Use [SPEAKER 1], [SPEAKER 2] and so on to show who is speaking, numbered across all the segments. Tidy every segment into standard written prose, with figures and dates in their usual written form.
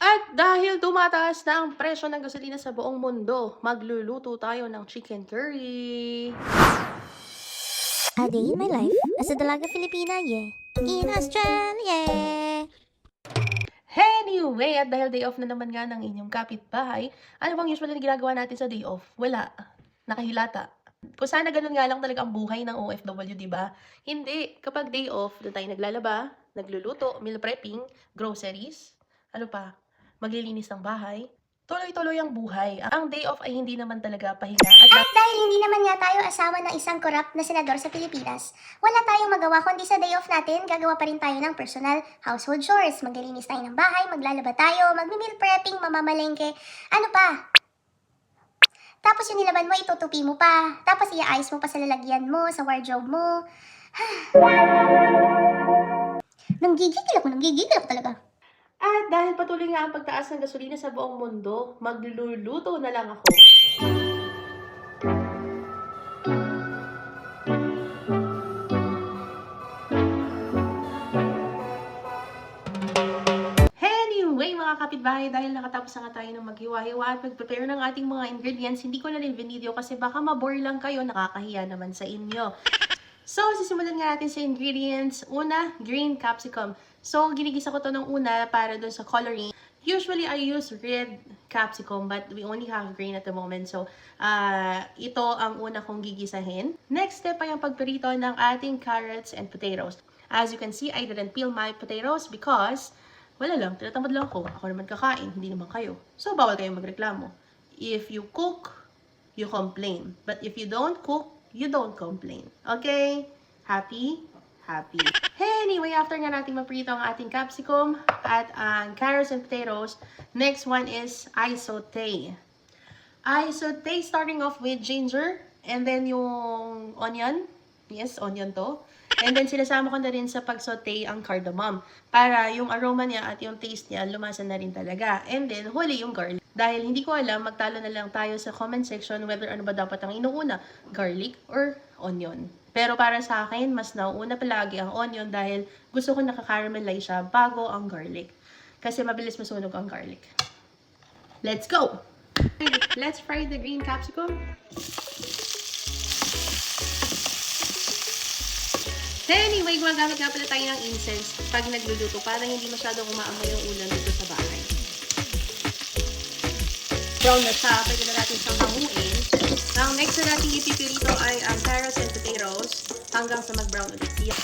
[SPEAKER 1] At dahil tumataas na ang presyo ng gasolina sa buong mundo, magluluto tayo ng chicken curry.
[SPEAKER 2] A day in my life as a dalaga Filipina, yeah. In Australia.
[SPEAKER 1] Anyway, at dahil day off na naman nga ng inyong kapitbahay, ano bang usually na ginagawa natin sa day off? Wala. Nakahilata. Kung sana ganun nga lang talaga ang buhay ng OFW, di ba? Hindi. Kapag day off, doon tayo naglalaba, nagluluto, meal prepping, groceries, ano pa, maglilinis ng bahay. Tuloy-tuloy ang buhay. Ang day off ay hindi naman talaga pahinga. At
[SPEAKER 3] Dahil hindi naman nga tayo asawa ng isang korap na senador sa Pilipinas, wala tayong magawa kundi sa day off natin, gagawa pa rin tayo ng personal household chores. Maglilinis tayo ng bahay, maglalaba tayo, magmi-meal prepping, mamamalengke, ano pa. Tapos yung nilaban mo, itutupi mo pa. Tapos iaayos mo pa sa lalagyan mo, sa wardrobe mo. Nanggigigil ako talaga.
[SPEAKER 1] At dahil patuloy nga ang pagtaas ng gasolina sa buong mundo, magluluto na lang ako. Anyway, mga kapitbahay, dahil nakatapos na nga tayo ng maghiwa-hiwa at mag-prepare ng ating mga ingredients, hindi ko na rin video kasi baka mabore lang kayo, nakakahiya naman sa inyo. So, sisimulan nga natin sa ingredients. Una, green capsicum. So, ginigisa ko to ng una para dun sa coloring. Usually, I use red capsicum, but we only have green at the moment. So, ito ang una kong gigisahin. Next step ay ang pagprito ng ating carrots and potatoes. As you can see, I didn't peel my potatoes because, wala lang, tinatamad lang ako. Ako naman kakain, hindi naman kayo. So, bawal kayong magreklamo. If you cook, you complain. But if you don't cook, you don't complain. Okay? Happy? Happy. Anyway, after nga natin maprito ang ating capsicum at ang carrots and potatoes, next one is I saute. I saute starting off with ginger and then yung onion. Yes, onion to. And then sinasama ko na rin sa pag-saute ang cardamom para yung aroma niya at yung taste niya lumasan na rin talaga. And then huli yung garlic. Dahil hindi ko alam, magtalo na lang tayo sa comment section whether ano ba dapat ang inuuna, garlic or onion. Pero para sa akin, mas nauuna palagi ang onion dahil gusto ko nakakaramelize siya bago ang garlic. Kasi mabilis masunog ang garlic. Let's go! Let's fry the green capsicum. Anyway, gumagamit nga pala tayo ng incense pag nagluluto para hindi masyadong umaamoy yung ulam dito sa bahay. Brown na siya, pwede na natin siyang hanguin. Ang next na natin ipipirito ay ang carrots and potatoes hanggang sa mag-brown ulit siya.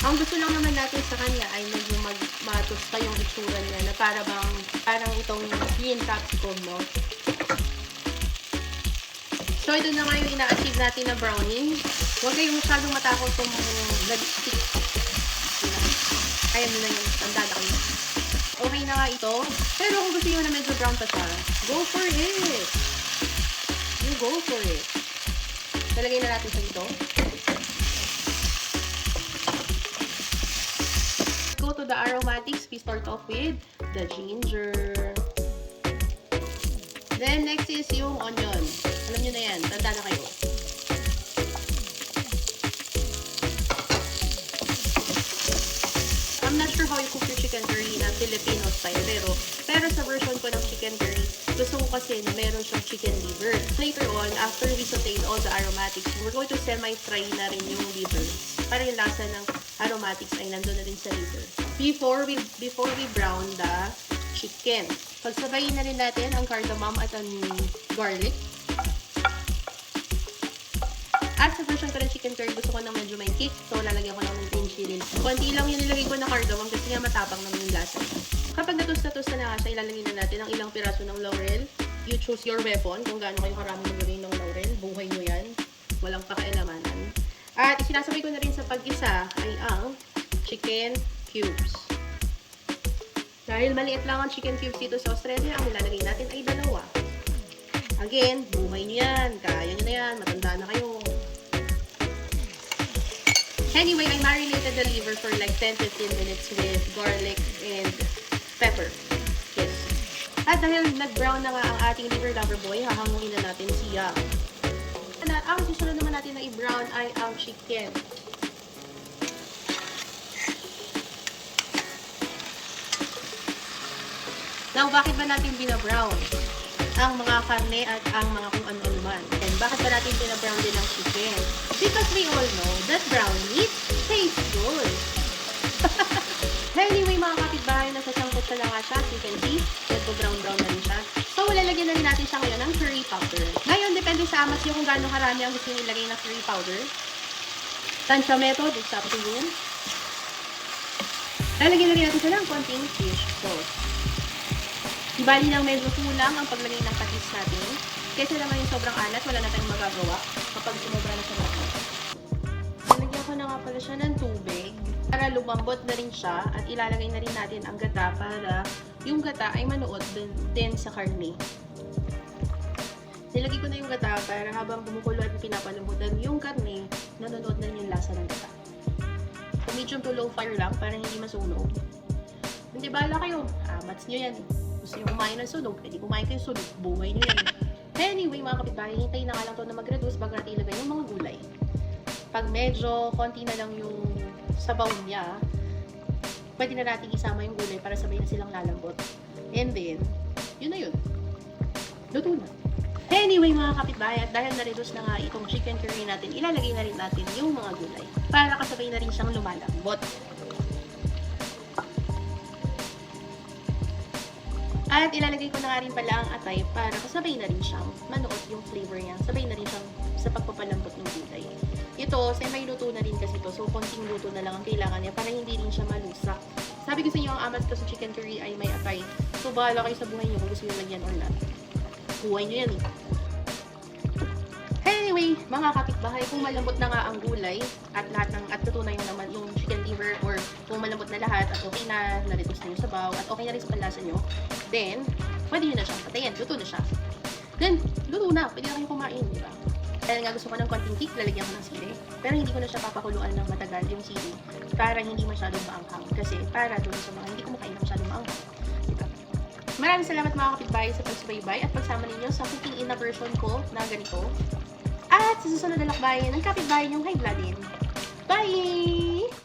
[SPEAKER 1] Ang gusto lang naman natin sa kanya ay medyo matusta yung itsura niya na parang itong green capsicum, no? So, ito na nga yung ina-achieve natin na browning. Huwag kayong masyadong matakot kung nag-stick. Ayan na yung tandada ko. Okay na nga ito. Pero kung gusto nyo na medyo brown pa siya, go for it! You go for it. Talagay na natin sa ito. Go to the aromatics. We start off with the ginger. Then, next is yung onion. Alam nyo na yan. Tanda na kayo. I'm not sure how you cook your chicken curry na Filipino style. Pero sa version ko ng chicken curry, gusto ko kasi na meron siyang chicken liver. Later on, after we sauteed all the aromatics, we're going to semi-fry na rin yung liver. Para yung lasa ng aromatics ay nandun na rin sa liver. Before we brown the chicken. Pagsabayin na rin natin ang cardamom at ang garlic. At sa version ko ng chicken curry, gusto ko ng medyo may kick. So, lalagyan ko lang ng green chili. Konti lang yung nilagay ko na cardamom kasi nga matapang naman yung lasa. Kapag natusta-tusta na siya, ilalagay na natin ang ilang piraso ng laurel. You choose your weapon kung gaano kayo karami maglagay ng laurel. Buhay nyo yan. Walang pakailanganan. At isinasabay ko na rin sa pag-isa ay ang chicken cubes. Dahil maliit lang ang chicken cubes dito sa Australia, ang nilalagay natin ay 2. Again, buhay nyo yan. Kaya nyo na yan. Matanda na kayo. Anyway, I marinated the liver for like 10-15 minutes with garlic and pepper. Yes. At dahil nag-brown na nga ang ating liver lover boy, hahanguin na natin siya. Ang susunod naman natin na i-brown ay ang chicken. Now, bakit ba natin binabrown ang mga karne at ang mga kung ano-ano man? And bakit ba natin binabrown din ang chicken? Because we all know that brown meat tastes good. Anyway, mga kapitbahay, nasa sangkot na nga siya. You can see, nagpo-brown-brown na rin siya. So, lalagyan na rin natin siya ngayon ng curry powder. Ngayon, depende sa amas nyo kung gaano karami ang gusto nyo ilagay na curry powder. Tansya method, it's up to you. Lalagyan na rin natin siya ng konting fish sauce. Ibali lang medyo kulang ang paglagay ng patis natin. Kasi naman yung sobrang alat, wala na tayong magagawa kapag sumobra na siya ng alat. Lalagyan ko na nga pala siya ng tubig para lumambot na rin siya at ilalagay na rin natin ang gata para yung gata ay manuot din sa karne. Nilagay ko na yung gata para habang bumukulo at pinapalambutan yung karne, nanonood na rin yung lasa ng gata. So, medium to low fire lang para hindi masunog. Hindi bala kayo, mats nyo yan. Gusto nyo kumain ng sunog, pwede kumain kayo sunog, buhay nyo yan. Anyway, mga kapitbahay, hintayin na nga lang ito na mag-reduce bago natin ilagay yung mga gulay. Pag medyo konti na lang yung sabaw niya, pwede na natin isama yung gulay para sabay na silang lalambot. And then, yun na yun. Luto na. Anyway, mga kapitbahay, at dahil na-reduce na nga itong chicken curry natin, ilalagay na rin natin yung mga gulay para kasabay na rin siyang lumalambot. At ilalagay ko na nga rin pala ang atay para kasabay na rin siyang manuot yung flavor niya. Sabay na rin siyang sa pagpapalambot ng gulay. Ito, semi-luto na rin kasi ito. So, konting luto na lang ang kailangan niya para hindi rin siya malusak. Sabi ko sa inyo, ang amat ko sa chicken curry ay may atay. So, bahala kayo sa buhay niyo kung gusto nyo lagyan or not. Buhay nyo yan eh. Anyway, mga kapitbahay, kung malambot na nga ang gulay at lahat ng at luto na yung chicken liver or kung malambot na lahat at okay na, na-reduce na yung sabaw at okay na rin sa panlasa nyo, then, pwede nyo na siyang patayin. Luto na siya. Then, luto na. Pwede na kayong kumain, di ba? Dahil nga gusto ko ng konting kick, lalagyan ko ng sili. Pero hindi ko na siya papakuluan ng matagal yung sili para hindi masyadong maanghang. Kasi para doon sa mga hindi kumakain na masyadong maanghang. Diba? Maraming salamat mga kapitbahay sa pagsubaybay at pagsama ninyo sa cooking in na version ko na ganito. At sa susunod na lakbayan ng kapitbahay niyong Hi Vladin. Bye!